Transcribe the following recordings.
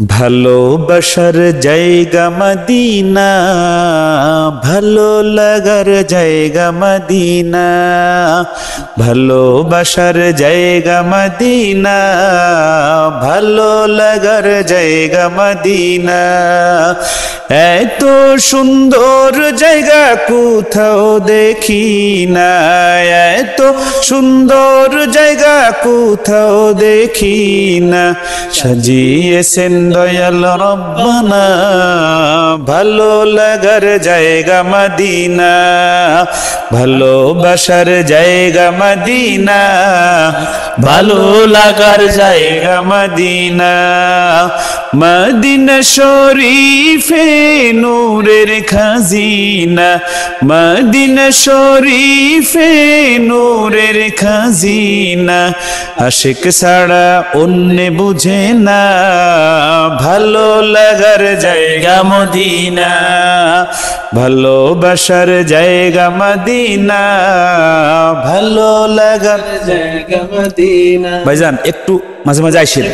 ভালোবাসার জায়গা মদিনা, ভালো লাগার জায়গা মদিনা, ভালোবাসার জায়গা মদিনা, ভালো লাগার জায়গা মদিনা। এত সুন্দর জায়গা কোথাও দেখি না, এত সুন্দর জায়গা কোথাও দেখি না। সাজিয়েছেন দয়াল রব্বানা ভালো লাগার জায়গা মদিনা, ভালোবাসার জায়গা মদিনা, ভালো লাগার জায়গা মদিনা। মদিনা শরীফে নূরের খাজিনা, মদিনা শরীফে নূরের খাজিনা। আশিক ছাড়া অন্য বুঝে না ভালো লাগার জায়গা মদিনা, ভালোবাসার জায়গা মদিনা, ভালো লাগার জায়গা মদিনা। ভাইজান একটু মাঝে মাঝে আইসেন,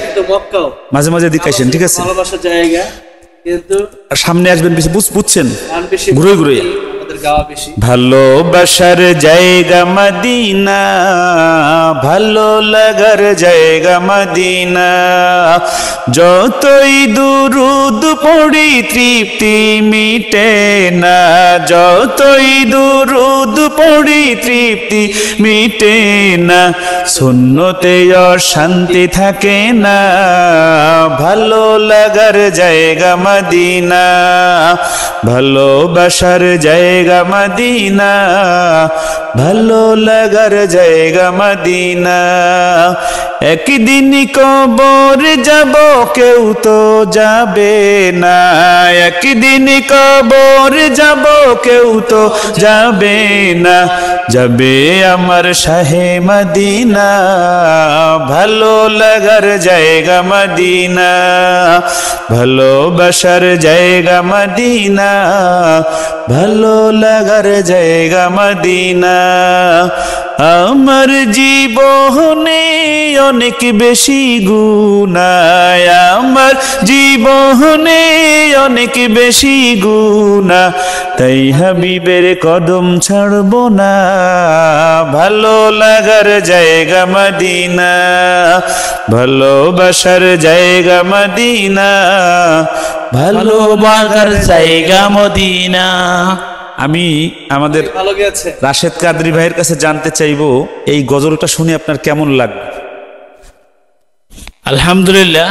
মাঝে মাঝে দিকে আইসেন, ঠিক আছে? ভালোবাসার জায়গা, কিন্তু সামনে আসবেন বেশি, বুঝছেন? ঘুরে ঘুরে ভালোবাসার জায়গা মদিনা, ভালো লাগার জায়গা মদিনা। যতই দুরুদ পড়ি তৃপ্তি মিটে না, যতই দুরুদ পড়ি তৃপ্তি মিটে না। সুন্নতে শান্তি থাকে না ভালো লাগার জায়গা মদিনা, ভালোবাসার জায়গা মদিনা, ভালো লাগার জায়গা মদিনা। একদিন কবর যাব কেউ তো যাবে না, একদিন কবর যাব কেউ তো যাবে না। যাবে আমার শাহে মদিনা ভালো লাগার জায়গা মদিনা, ভালোবাসার জায়গা মদিনা, ভালো লাগার জায়গা মদিনা। আমার জীবনে অনেক বেশি গুনাহ, আমার জীবনে অনেক বেশি গুনাহ। তাই হাবিবের কদম ছাড়ব না ভালো লাগার জায়গা মদিনা, ভালোবাসার জায়গা মদিনা, ভালো লাগার জায়গা মদিনা। আমি আমাদের রাশেদ কাদরি ভাইয়ের কাছে জানতে চাইবো এই গজলটা শুনে আপনার কেমন লাগবে? আলহামদুলিল্লাহ,